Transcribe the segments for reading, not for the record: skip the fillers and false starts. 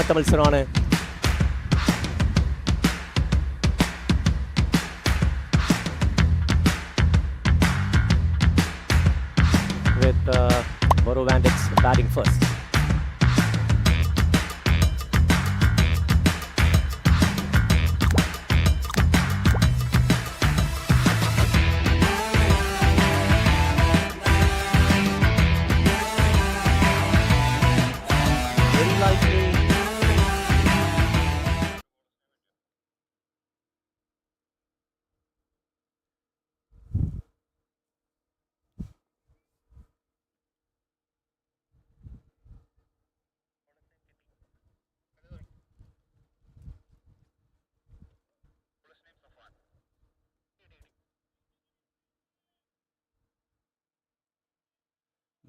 രണ്ടാമത്തെ മത്സരമാണ്. With Borough Bandits batting first. Very likely.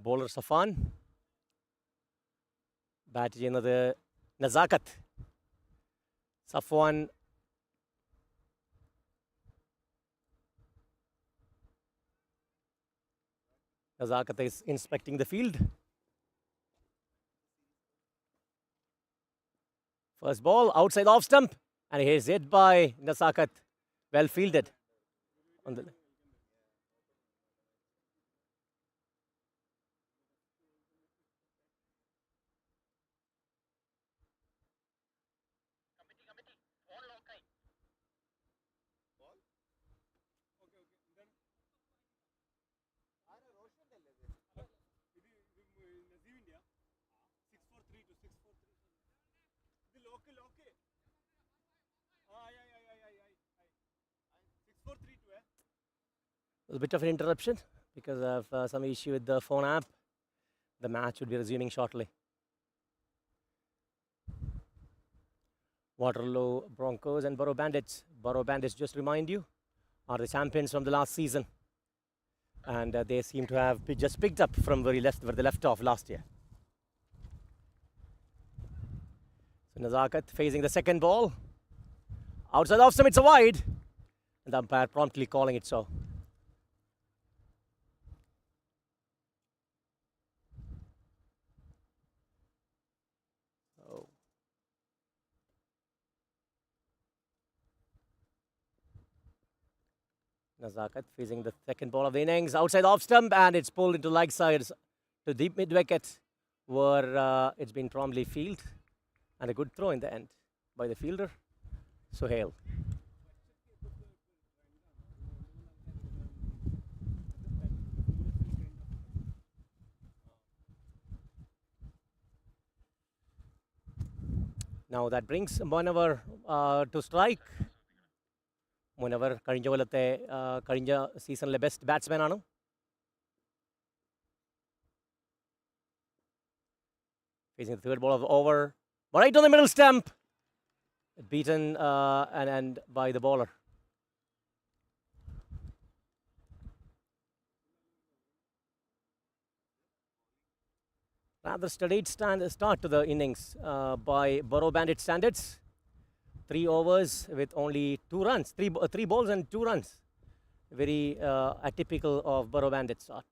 Bowler Safan. Bat ചെയ്യുന്നത് നസാക്കത്ത്. Safwan Nazakat is inspecting the field. First ball outside off stump, and he is hit by Nazakat. Well fielded. On the a bit of an interruption because of some issue with the phone app. The match will be resuming shortly. Waterloo Broncos and Borough Bandits. Borough Bandits, just remind you, are the champions from the last season. And they seem to have just picked up from where they left off last year. So Nazakat facing the second ball. Outside off stump, it's a wide. And the umpire promptly calling it so. Nazakat facing the second ball of the innings, outside off stump, and it's pulled into leg sides to deep mid wicket, where it's been promptly fielded, and a good throw in the end by the fielder, Suhail. Now that brings Monavar to strike. Monavar കഴിഞ്ഞ സീസണിലെ best batsman ആണ്. Facing the third ball of the over, right on the middle stump, beaten and by the bowler. Rather studied start to the innings by Borough Bandit standards. 3 overs with only 2 runs. 3 balls and 2 runs. Very atypical of Borough Bandit start.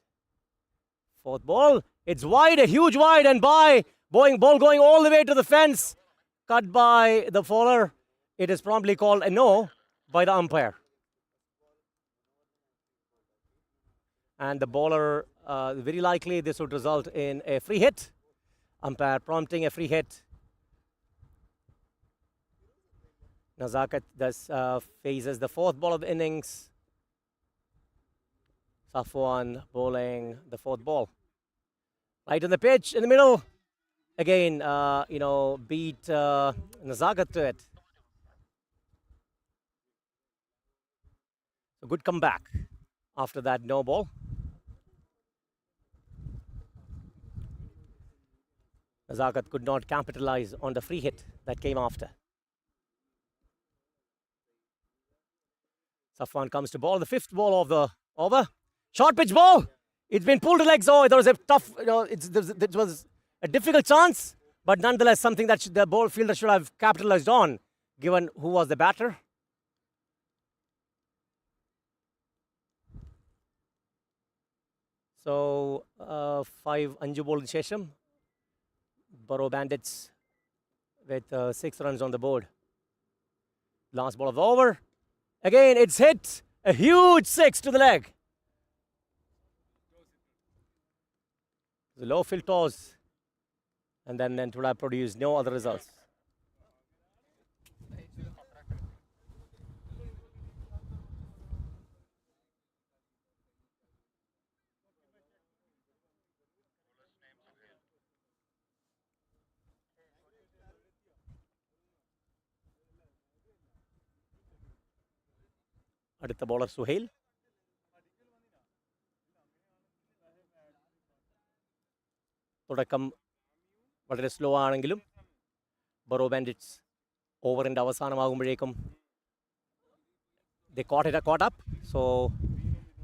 Fourth ball, it's wide, a huge wide, and ball going all the way to the fence. Cut by the bowler. It is promptly called a no by the umpire. And the bowler, very likely this would result in a free hit. Umpire prompting a free hit. Nazakat thus faces the fourth ball of the innings. Safwan bowling the fourth ball. Right on the pitch, in the middle. Again, beat Nazakat to it. A good comeback after that no ball. Nazakat could not capitalize on the free hit that came after. Safwan comes to ball, the fifth ball of the over. Short pitch ball. It's been pulled to legs. Oh, there was a tough, it was a difficult chance, but nonetheless something that the ball fielder should have capitalized on, given who was the batter. So, 5 Anju ball Shesham. Borough Bandits with 6 runs on the board. Last ball of the over. Again, it's hit. A huge 6 to the leg. The low field toss. And then it would have produced no other results. അടുത്ത bowler Suhail. തുടക്കം വളരെ slow ആണെങ്കിലും Burrow ബാൻഡിറ്റ്സ് ഓവറിൻ്റെ അവസാനമാകുമ്പോഴേക്കും they caught up. So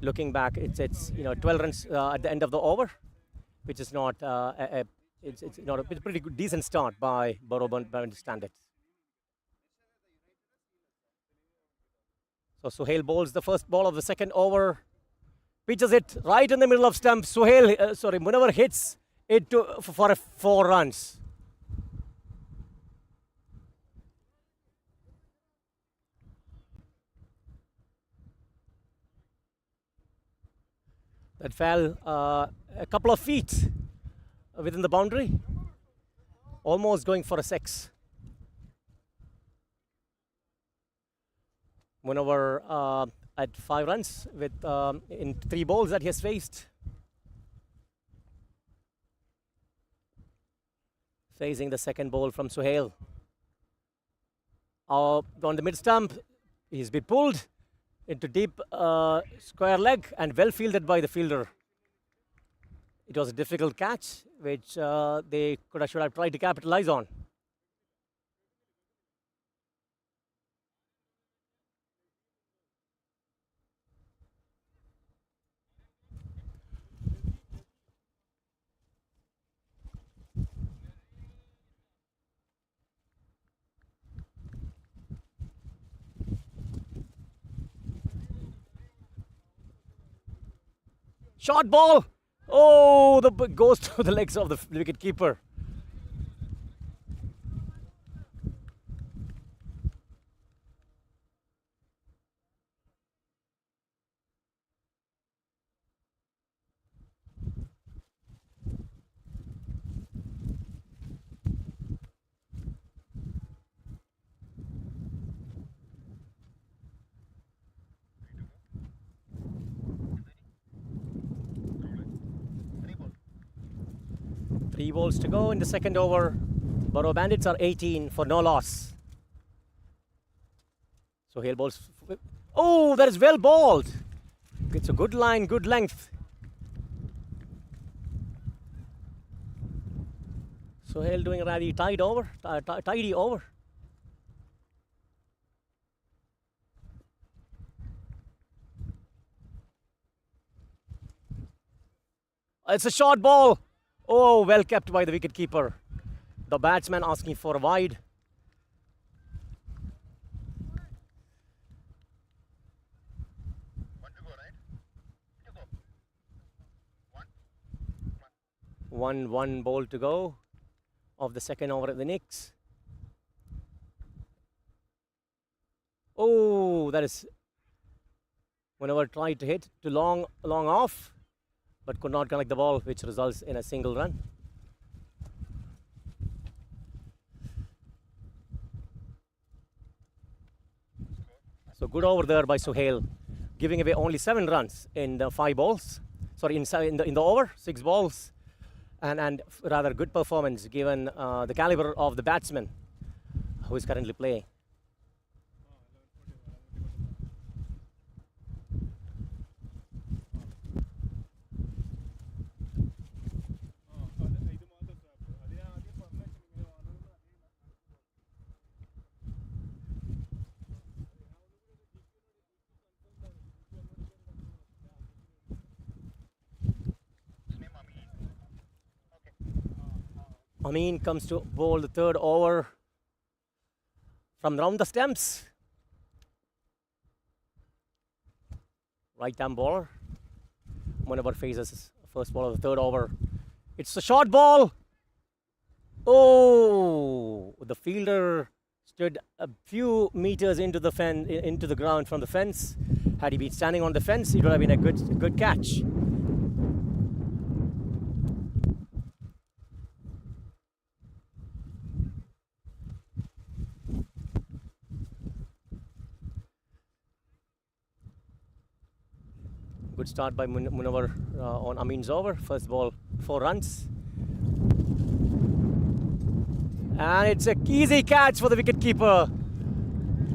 looking back, it's 12 runs at the end of the over, which is not it's not a pretty good decent start by Borough Bandits standards. So Suhail bowls the first ball of the second over, pitches it right in the middle of stump. Munawar hits it for 4 runs. That fell a couple of feet within the boundary, almost going for a 6. Munawar at 5 runs with in 3 balls that he has faced. Facing the second ball from Suhail. On the mid stump, he's been pulled into deep square leg and well fielded by the fielder. It was a difficult catch, which they should have tried to capitalize on. Short ball. Oh, the ball goes to the legs of the wicket keeper. Three balls to go in the second over. Borough Bandits are 18 for no loss. So Hale bowls. Oh, that is well bowled. It's a good line, good length. So Hale doing a rather tidy over. It's a short ball. Oh, well kept by the wicketkeeper. The batsman asking for a wide. One to go, right? To go. One ball to go of the second over at the Knicks. Oh, that is whenever tried to hit too long off, but could not connect the ball, which results in a single run. So good over there by Suhail, giving away only 7 runs in the 5 balls. Sorry, in the over, 6 balls, and rather good performance given the caliber of the batsman who is currently playing. Amin comes to bowl the third over from round the stumps. Right-arm bowler. Whenever faces first ball of the third over. It's a short ball. Oh, the fielder stood a few meters into the ground from the fence. Had he been standing on the fence, it would have been a good catch. Good start by Munawar on Amin's over. First ball, 4 runs. And it's an easy catch for the wicketkeeper.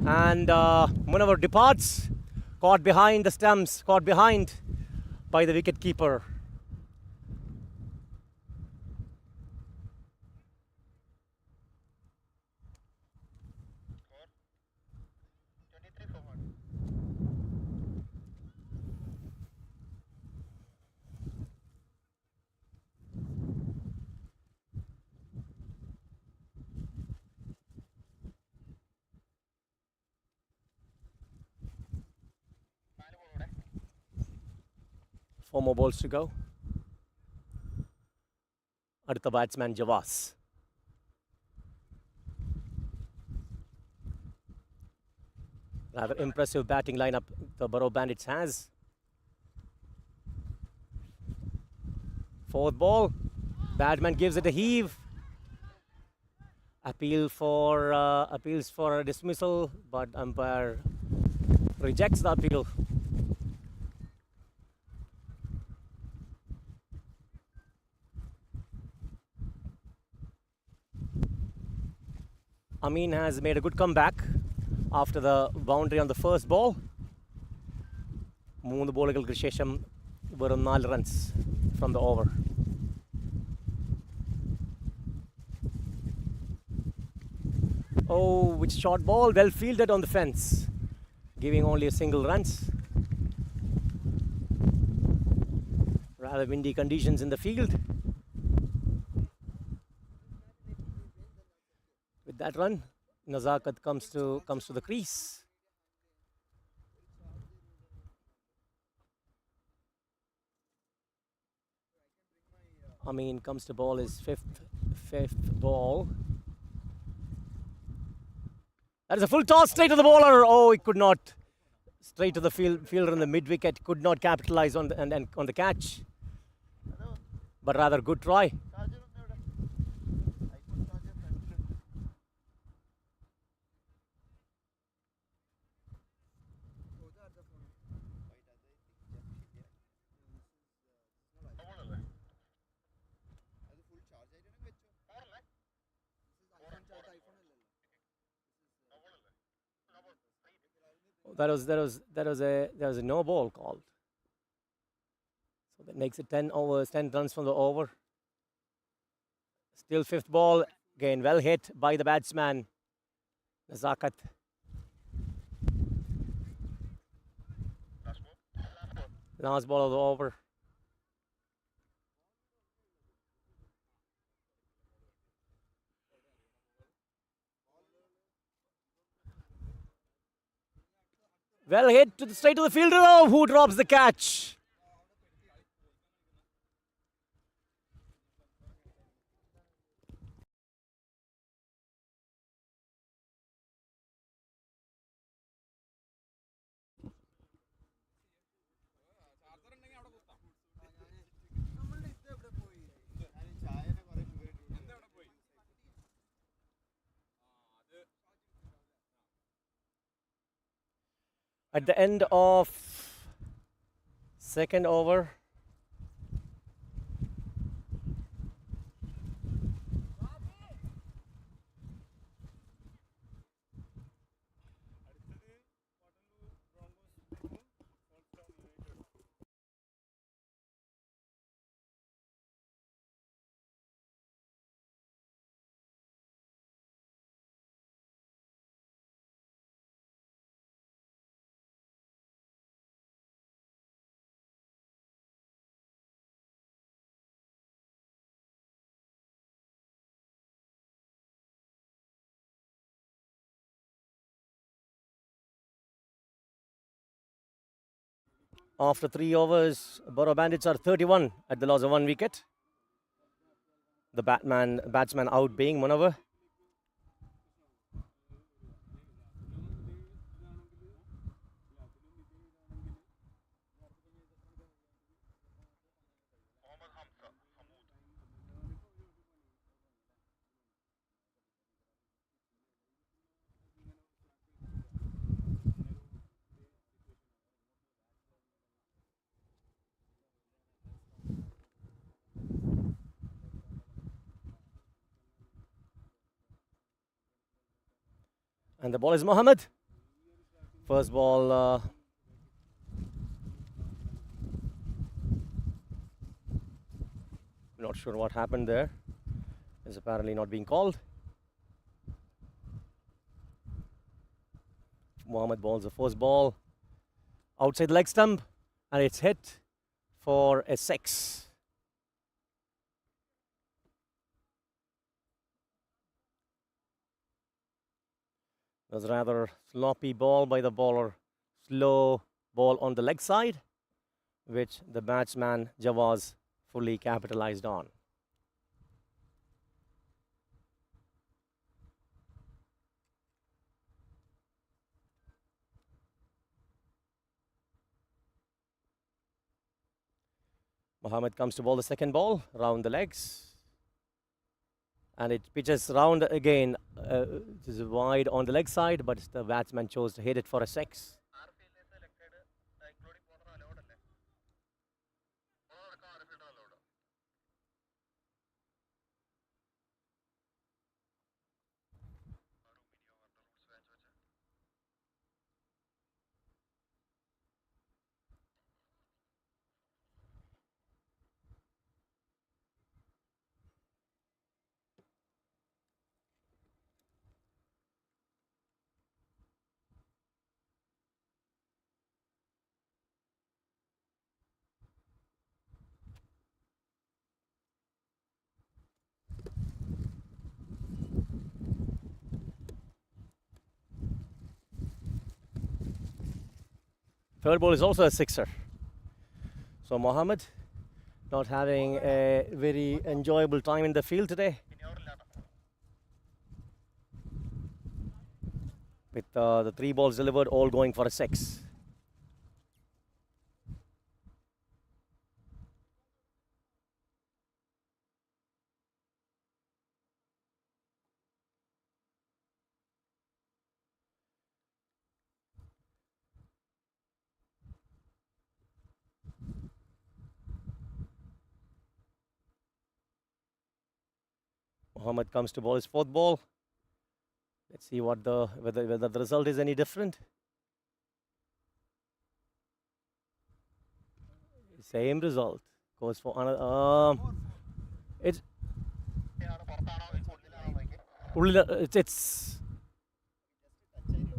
And Munawar departs, caught behind the stumps, caught behind by the wicketkeeper. Score 23 for 1. Final ball ഇവിടെ. 4 more balls to go. அடுத்த batsman Javas. Rather impressive batting lineup the Borough Bandits has. 4th ball, Badman gives it a heave. Appeals for a dismissal, but umpire rejects the appeal. Amin has made a good comeback after the boundary on the first ball. 3 ബോളുകൾക്ക് ശേഷം വെറും 4 runs from the over. Oh, which short ball, well fielded on the fence, giving only a single runs. Rather windy conditions in the field. With that run, Nazakat comes to the crease. Amin comes to ball his fifth ball. That is a full toss straight to the bowler. Oh, he could not. Straight to the fielder in the mid wicket, could not capitalize on the catch. But rather good try. Charger ഒന്ന് ഇവിടെ. IPhone charger ഫ്രണ്ടിൽ. ബോളല്ലേ? അത് full charge ആയിട്ടാണ് വെച്ചോ. ബോളല്ലേ? ബോളല്ലേ? There was a no ball called. So that makes it 10 overs, 10 runs from the over. Still 5th ball, again well hit by the batsman Nazakat. Last ball of the over. Well hit straight to the fielder. Oh, who drops the catch? At the end of 2nd over, after 3 overs, Borough Bandits are 31 at the loss of 1 wicket. the batsman out being Munawar. And the ball is Mohammed. First ball. Not sure what happened there. Is apparently not being called. Mohammed bowls the first ball outside the leg stump, and it's hit for a 6. It was a rather sloppy ball by the bowler. Slow ball on the leg side, which the batsman Jawaz fully capitalized on. Mohammed comes to bowl the second ball round the legs. And it pitches round again. It is wide on the leg side, but the batsman chose to hit it for a 6. Third ball is also a 6er. So Mohammed not having a very enjoyable time in the field today. With the 3 balls delivered, all going for a 6. Mohammed comes to bowl his 4th ball. Let's see what whether the result is any different. Same result. Goes for another. It's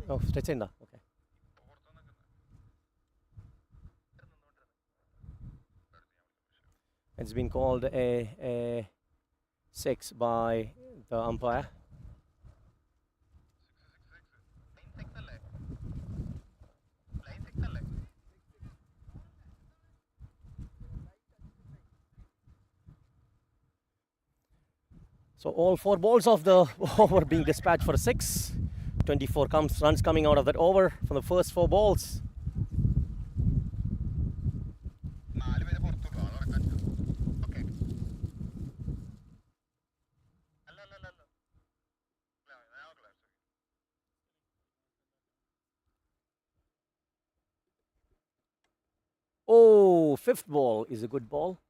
oh, stretch in. Okay. It's been called a 6 by the umpire. So all 4 balls of the over being dispatched for a 6. 24 runs coming out of that over from the first 4 balls. Oh, 5th ball is a good ball.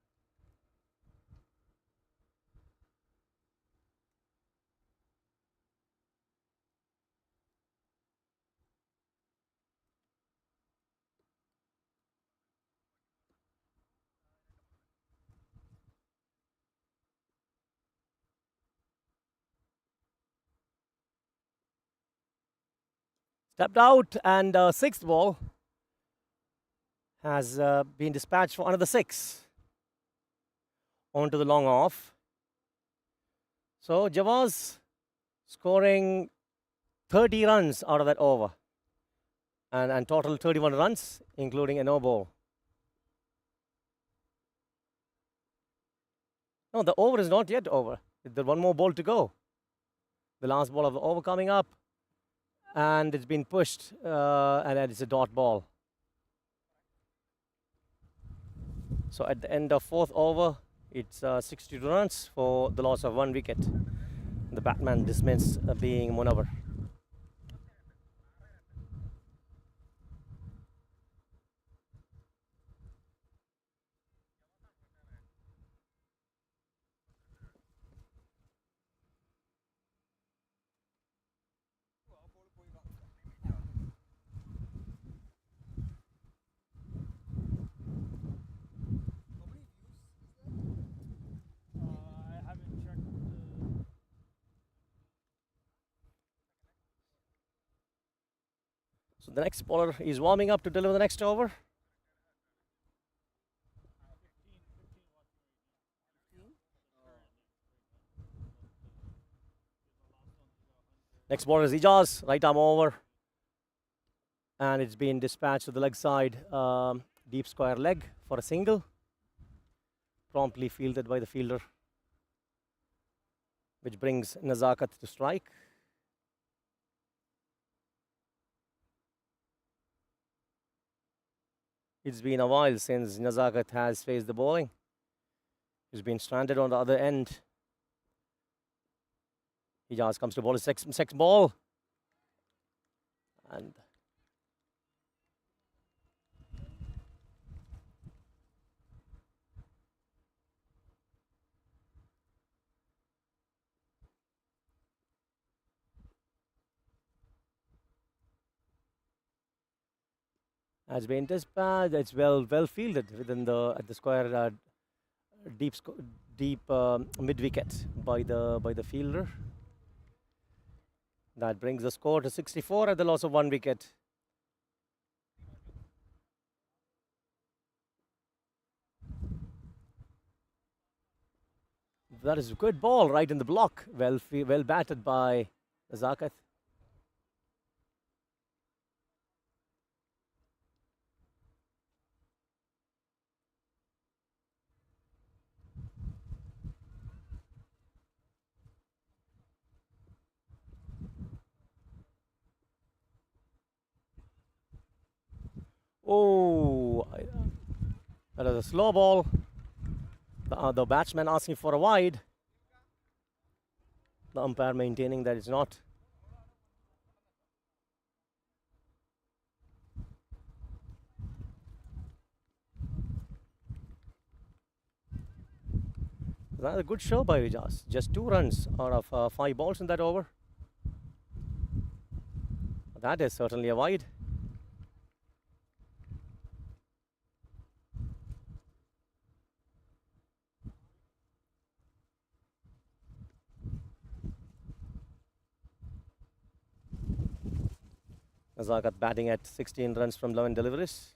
Stepped out, and 6th ball has been dispatched for another 6 onto the long off. So Jawaz scoring 30 runs out of that over, and total 31 runs, including a no ball. No, the over is not yet over. There's one more ball to go. The last ball of the over coming up. And it's been pushed, and it's a dot ball. So at the end of fourth over, it's 62 runs for the loss of 1 wicket. The batsman dismissed being Munawar. I haven't checked. So the next bowler is warming up to deliver the next over. Next bowler is Ijaz, right arm over. And it's been dispatched to the leg side, deep square leg for a single. Promptly fielded by the fielder, which brings Nazakat to strike. It's been a while since Nazakat has faced the bowling. He's been stranded on the other end. Ijaz comes to bowl his second ball. And has been dispatched. It's well fielded within at the square deep mid wicket by the fielder. That brings the score to 64 at the loss of 1 wicket. That is a good ball right in the block. Well batted by Zakat. Oh, that is a slow ball. The batsman asking for a wide. The umpire maintaining that it's not. That's a good show by Vijay. Just 2 runs out of 5 balls in that over. That is certainly a wide. Nazakat batting at 16 runs from 11 deliveries.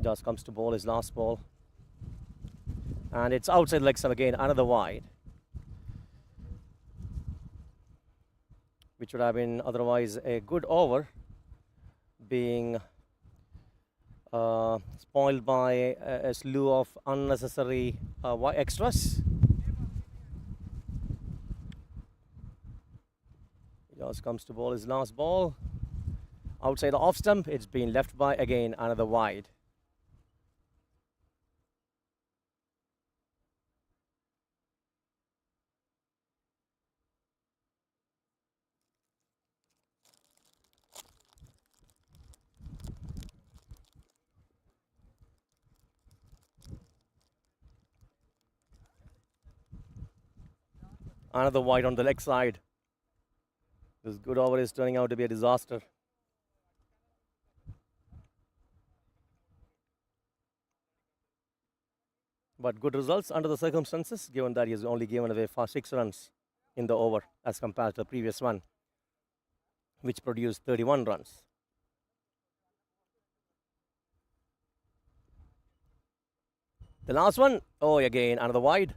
Just comes to bowl his last ball. And it's outside leg stump again, another wide. Which would have been otherwise a good over, being spoiled by a slew of unnecessary extras. Just comes to bowl his last ball. Outside the off stump, it's been left by again another wide. Another wide on the leg side. This good over is turning out to be a disaster. But good results under the circumstances, given that he has only given away 6 runs in the over as compared to the previous one, which produced 31 runs. The last one, oh, again, another wide.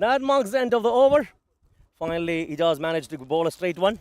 That marks the end of the over. Finally, Ijaz managed to bowl a straight one.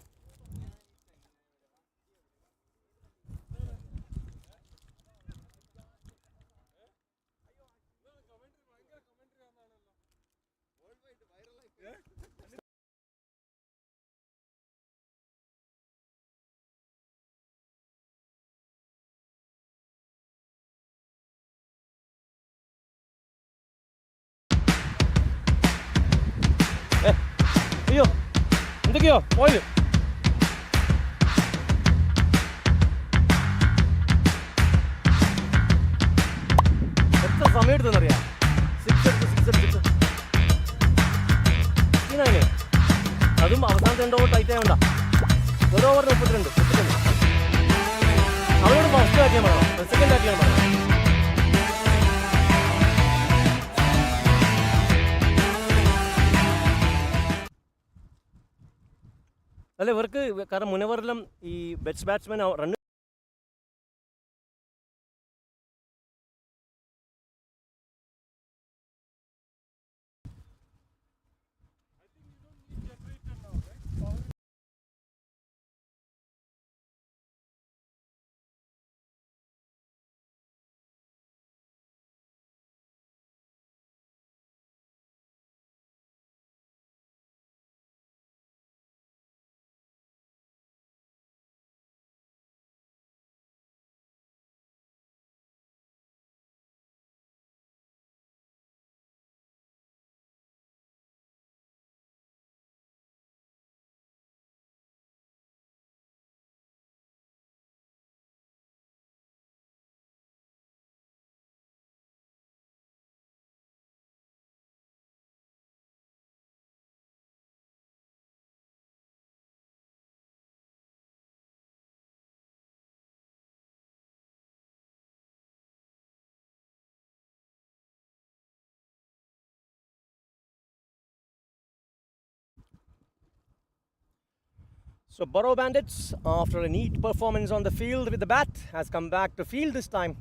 അയ്യോ എന്തൊക്കെയോ പോയത് എത്ര സമയം എടുത്തെന്നറിയാം six അതും അവസാനത്തെ 2 over tight ആയതുകൊണ്ടാ ഒരു ഓവറിന് 32 അവരോട് first bat ചെയ്യാൻ പറയണം സെക്കൻഡ് ബാറ്റ് ചെയ്യാൻ പറയണം അല്ല ഇവർക്ക് കാരണം മുനവറിലും ഈ batsman run So Borough Bandits, after a neat performance on the field with the bat, has come back to field this time.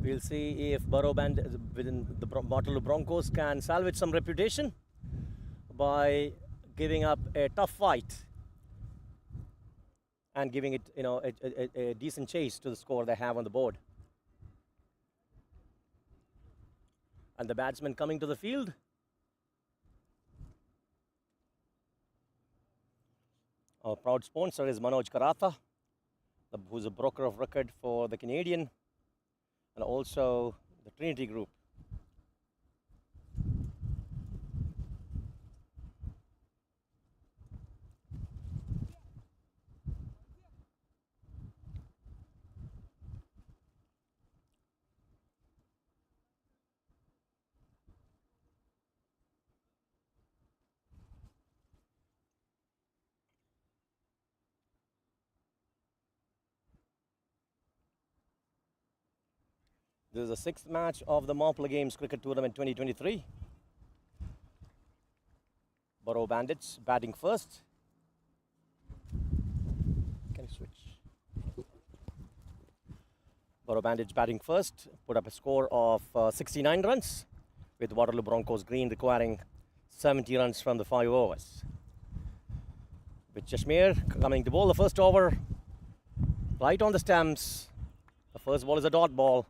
We'll see if Borough Bandits within the Waterloo Broncos can salvage some reputation by giving up a tough fight and giving it, a decent chase to the score they have on the board. And the batsman coming to the field. Our proud sponsor is Manoj Karatha, who's a broker of record for the Canadian and also the Trinity Group. This is the 6th match of the Moplah Games Cricket Tournament 2023. Borough Bandits batting first. Can you switch? Borough Bandits batting first, put up a score of 69 runs, with Waterloo Broncos green requiring 70 runs from the 5 overs. With Jashmir coming to bowl the first over, right on the stumps. The first ball is a dot ball.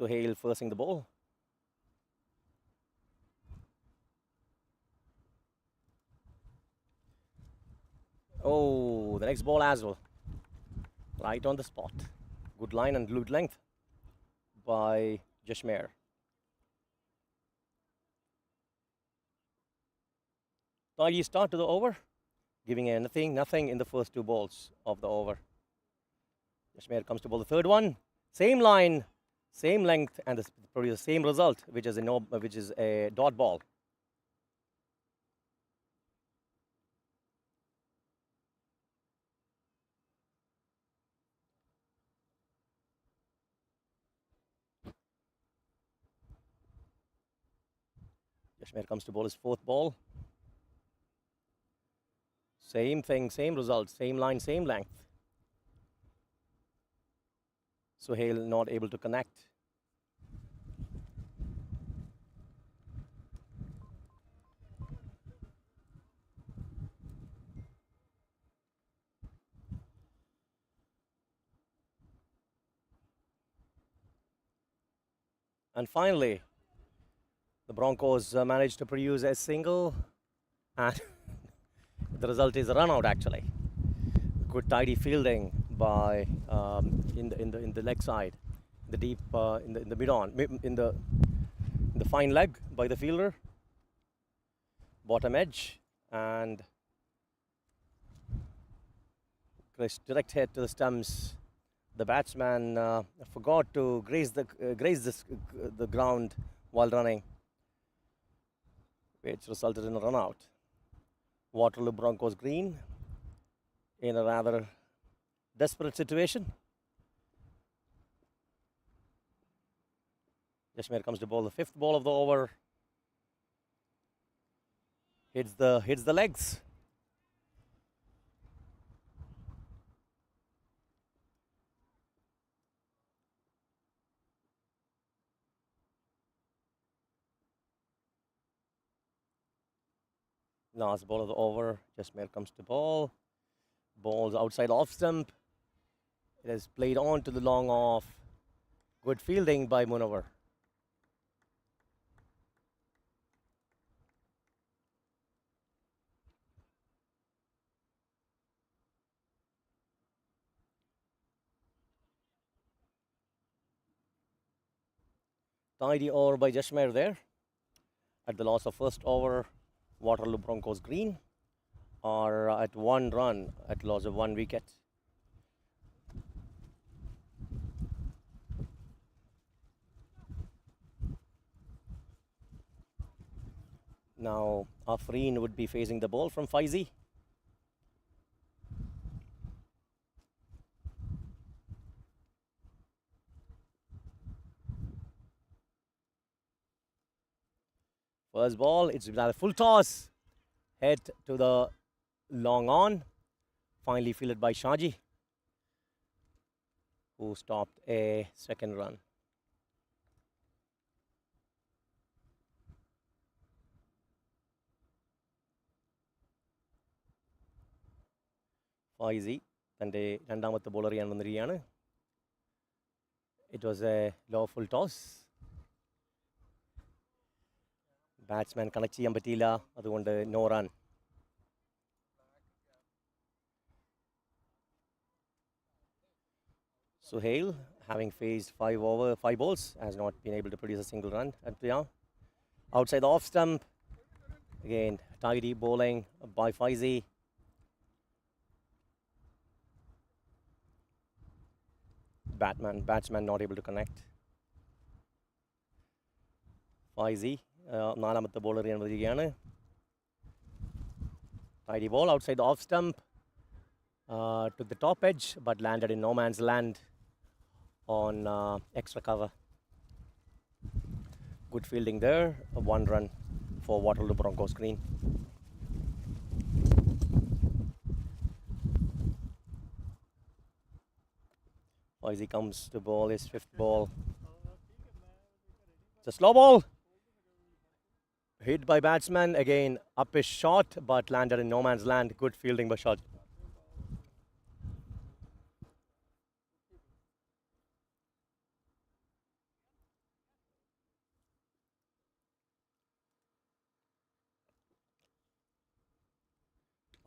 Suhail forcing the ball. Oh, the next ball as well. Right on the spot. Good line and good length by Jashmir. Tidy start to the over, giving nothing in the first 2 balls of the over. Jashmir comes to bowl the third one. Same line, same length, and produce the same result, which is a dot ball. Jashmir comes to bowl his fourth ball. Same thing, same result, same line, same length. Suhail not able to connect. And finally, the Broncos managed to produce a single, and the result is a run out actually. Good tidy fielding by in the leg side, the deep in the mid on in the fine leg by the fielder, bottom edge, and direct hit to the stumps. The batsman forgot to graze the ground while running, which resulted in a run out. Waterloo Broncos green in a rather desperate situation. Jashmir comes to bowl the fifth ball of the over. Hits the legs. Last ball of the over. Jashmir comes to bowl. Balls outside off stump. It is played on to the long off. Good fielding by Munawar. Tidy over by Jashmir there. At the loss of first over, Waterloo Broncos green are at 1 run at loss of 1 wicket. Now Afreen would be facing the ball from Faizi. First ball, it's a full toss. Head to the long on. Finally fielded by Shaji, who stopped a second run. Faizi തൻ്റെ രണ്ടാമത്തെ ball എറിയാൻ വന്നിരിക്കുകയാണ്. It was a lawful toss. Batsman connect ചെയ്യാൻ പറ്റിയില്ല, അതുകൊണ്ട് no run. Suhail, having faced 5 balls, has not been able to produce a single run at the outside the off stump. Again, tidy bowling by Faizi. Batsman not able to connect. Faizi, നാലാമത്തെ ball എറിയാൻ വരികയാണ്. Tidy ball outside the off stump. Took the top edge, but landed in no man's land on extra cover. Good fielding there. A 1 run for Waterloo Broncos green. Faizi comes to bowl his 5th ball. It's a slow ball. Hit by batsman. Again, up his shot, but landed in no man's land. Good fielding by shot.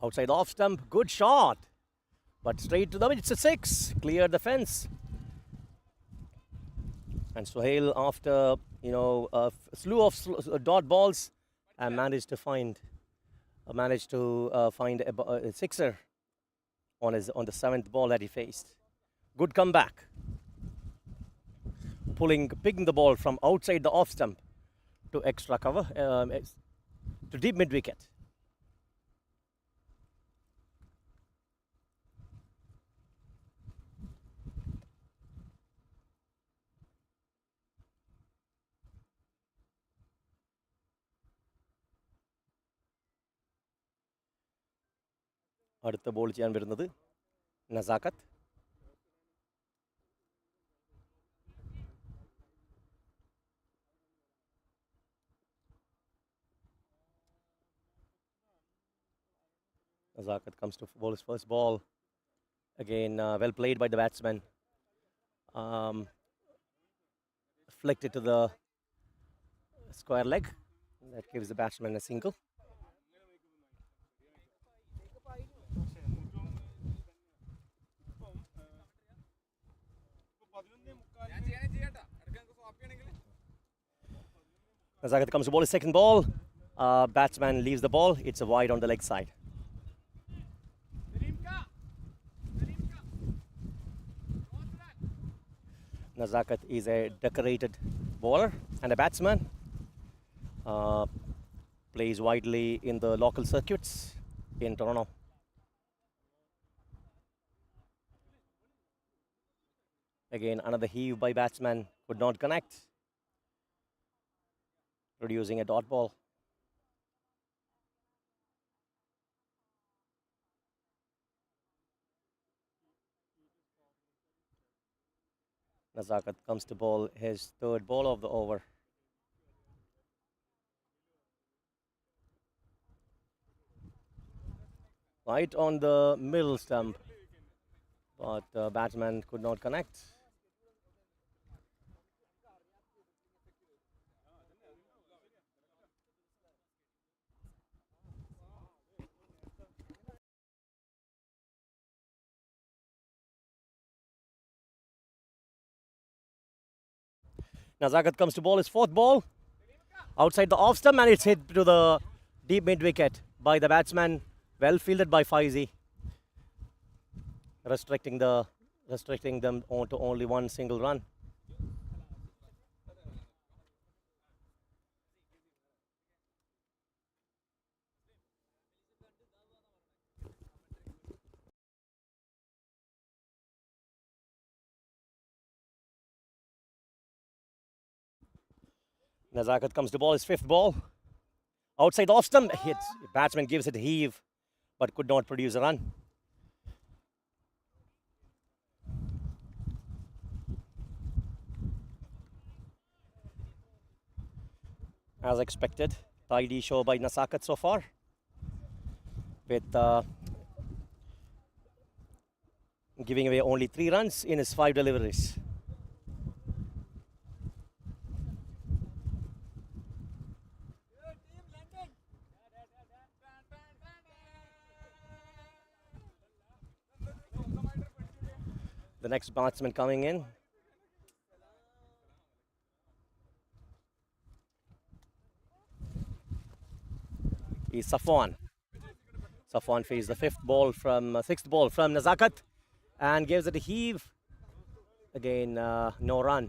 Outside off stump, good shot, but straight to the it's a 6. Cleared the fence. And Suhail, after a slew of dot balls, managed to find a sixer on the 7th ball that he faced. Good comeback, picking the ball from outside the off stump to extra cover, to deep mid wicket. അടുത്ത ball ചെയ്യാൻ വരുന്നത് നസാക്കത്ത്. Nazakat comes to bowl his first ball. Again, well played by the batsman. Flicked it to the square leg. That gives the batsman a single. Nazakat comes to bowl his second ball. Batsman leaves the ball. It's a wide on the leg side. Nazakat is a decorated bowler and a batsman. Plays widely in the local circuits in Toronto. Again, another heave by batsman, could not connect, producing a dot ball. Nazakat comes to bowl his third ball of the over. Right on the middle stump, but the batsman could not connect. Nazakat comes to bowl his fourth ball outside the off stump, and it's hit to the deep mid wicket by the batsman. Well fielded by Faizi, restricting them to only one single run. Nazakat comes to bowl his fifth ball outside the off stump. Hits. Batsman gives it a heave, but could not produce a run. As expected, tidy show by Nazakat so far, with giving away only 3 runs in his 5 deliveries. The next batsman coming in is Safwan. Safwan faced the sixth ball from Nazakat and gives it a heave. Again, no run.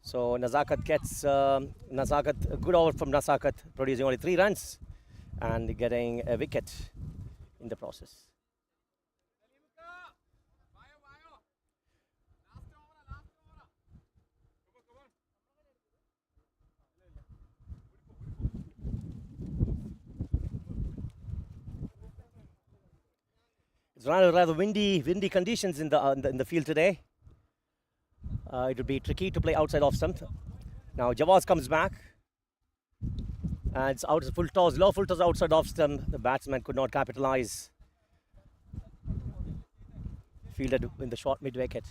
So Nazakat gets a good over from Nazakat, producing only 3 runs and getting a wicket in the process. It's rather windy conditions in the field today. It would be tricky to play outside off stump. Now Jawaz comes back, and it's out full toss, low full toss outside off stump. The batsman could not capitalize. Fielded in the short mid wicket.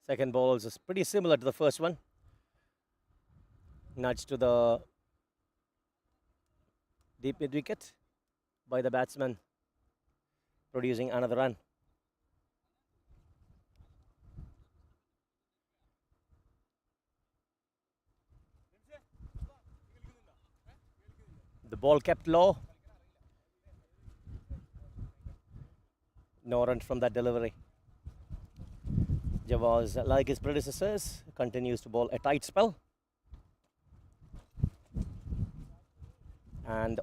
Second ball is pretty similar to the first one. Nudge to the deep mid wicket by the batsman, producing another run. The ball kept low. No run from that delivery. Jawaz, like his predecessors, continues to bowl a tight spell. And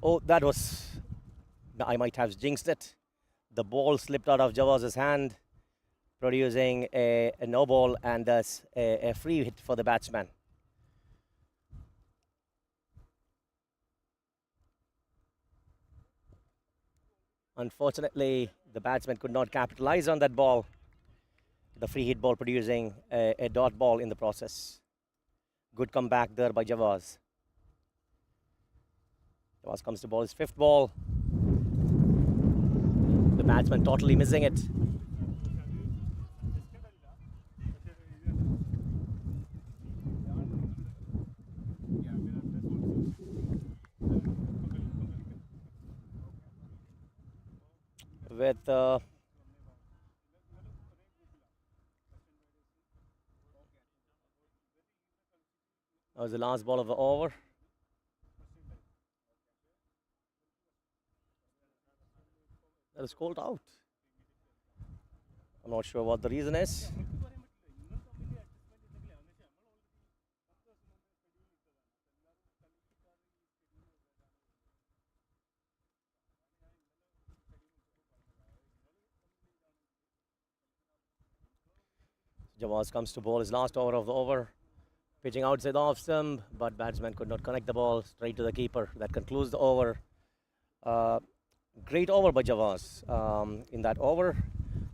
I might have jinxed it. The ball slipped out of Jawaz's hand, producing a no ball and thus a free hit for the batsman. Unfortunately, the batsman could not capitalize on that ball. The free hit ball producing a dot ball in the process. Good comeback there by Javaz. Javaz comes to ball his fifth ball. The batsman totally missing it. With that was the last ball of the over. That is called out. I'm not sure what the reason is. Javaz comes to bowl his last over of the over. Pitching outside the off stump, but batsman could not connect the ball straight to the keeper. That concludes the over. Great over by Javaz in that over,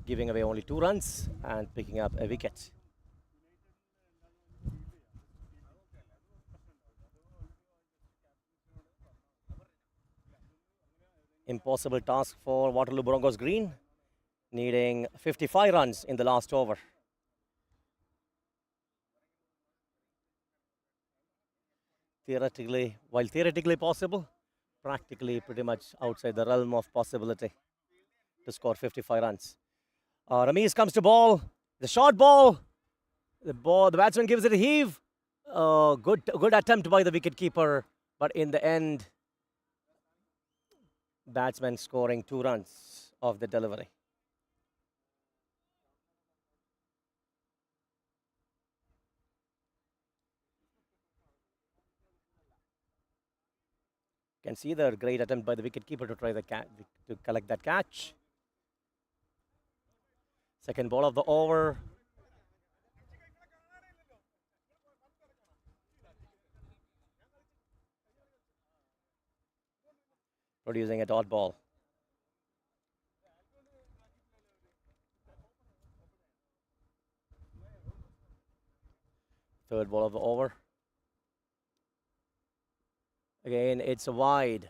giving away only 2 runs and picking up a wicket. Impossible task for Waterloo Broncos green, needing 55 runs in the last over. While theoretically possible, practically pretty much outside the realm of possibility to score 55 runs. Ramesh comes to ball, the short ball. The batsman gives it a heave. Good attempt by the wicketkeeper, but in the end, batsman scoring 2 runs off the delivery. Can see the great attempt by the wicketkeeper to try to collect that catch. Second ball of the over. Producing a dot ball. Third ball of the over. Again, it's a wide.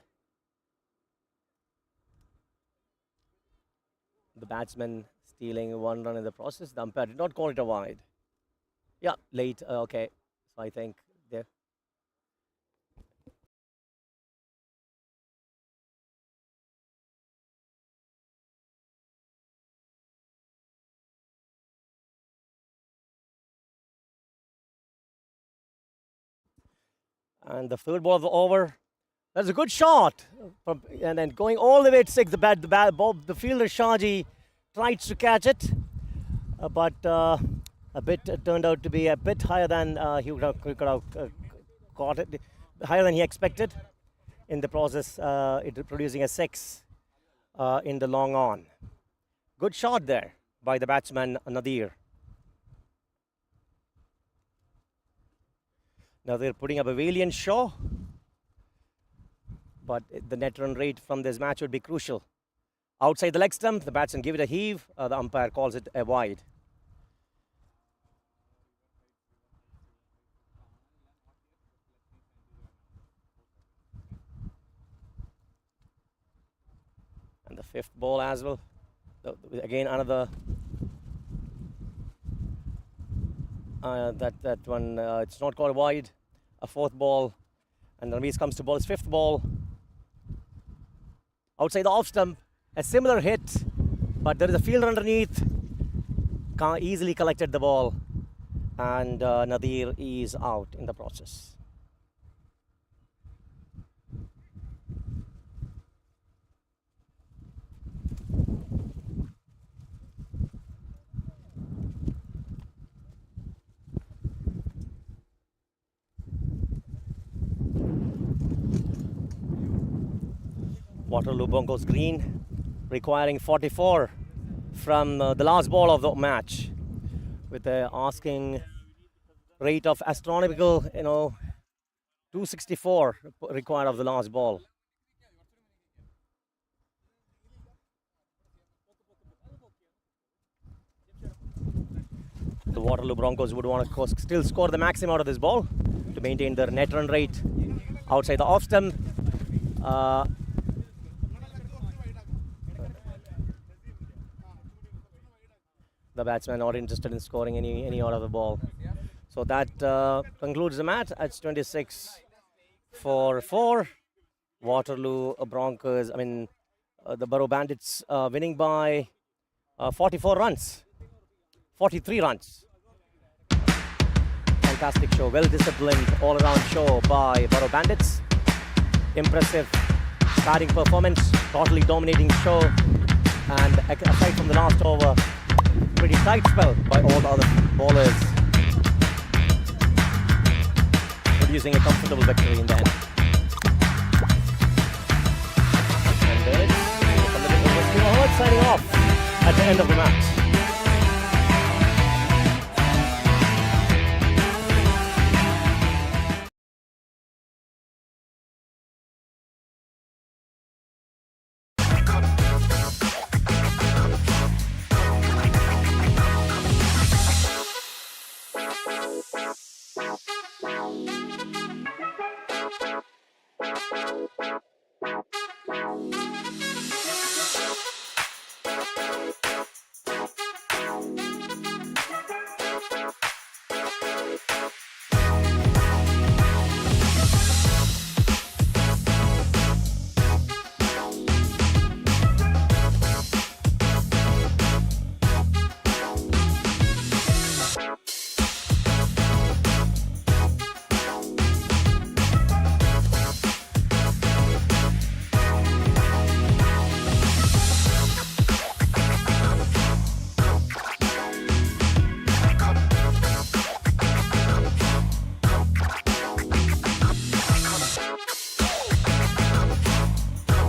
The batsman stealing 1 run in the process. The umpire did not call it a wide. Yeah, late. Okay. So I think there. And the third ball of the over. That's a good shot. And then going all the way to 6, the fielder Shaji tried to catch it, but turned out to be a bit higher than he could have caught it, higher than he expected. In the process, it producing a 6 in the long on. Good shot there by the batsman Nadir. Now they're putting up a valiant show, but the net run rate from this match would be crucial. Outside the leg stump, the batsman give it a heave. The umpire calls it a wide. And the fifth ball as well. Again, another. That one, it's not called wide. A fourth ball, and Ramesh comes to ball his fifth ball. Outside the off stump, a similar hit, but there is a fielder underneath. Easily collected the ball, and Nadir is out in the process. Waterloo Broncos green, requiring 44 from the last ball of the match, with the asking rate of astronomical, 264 required of the last ball. the Waterloo Broncos would want to still score the maximum out of this ball to maintain their net run rate outside the off stump. The batsman not interested in scoring any out of the ball. So that concludes the match. It's 26 for 4. Waterloo Broncos, the Borough Bandits winning by 44 runs. 43 runs. Fantastic show, well-disciplined all-around show by Borough Bandits. Impressive batting performance, totally dominating show. And aside from the last over, pretty tight spell by all the other bowlers, producing a comfortable victory in the end. And there it is. Signing off at the end of the match.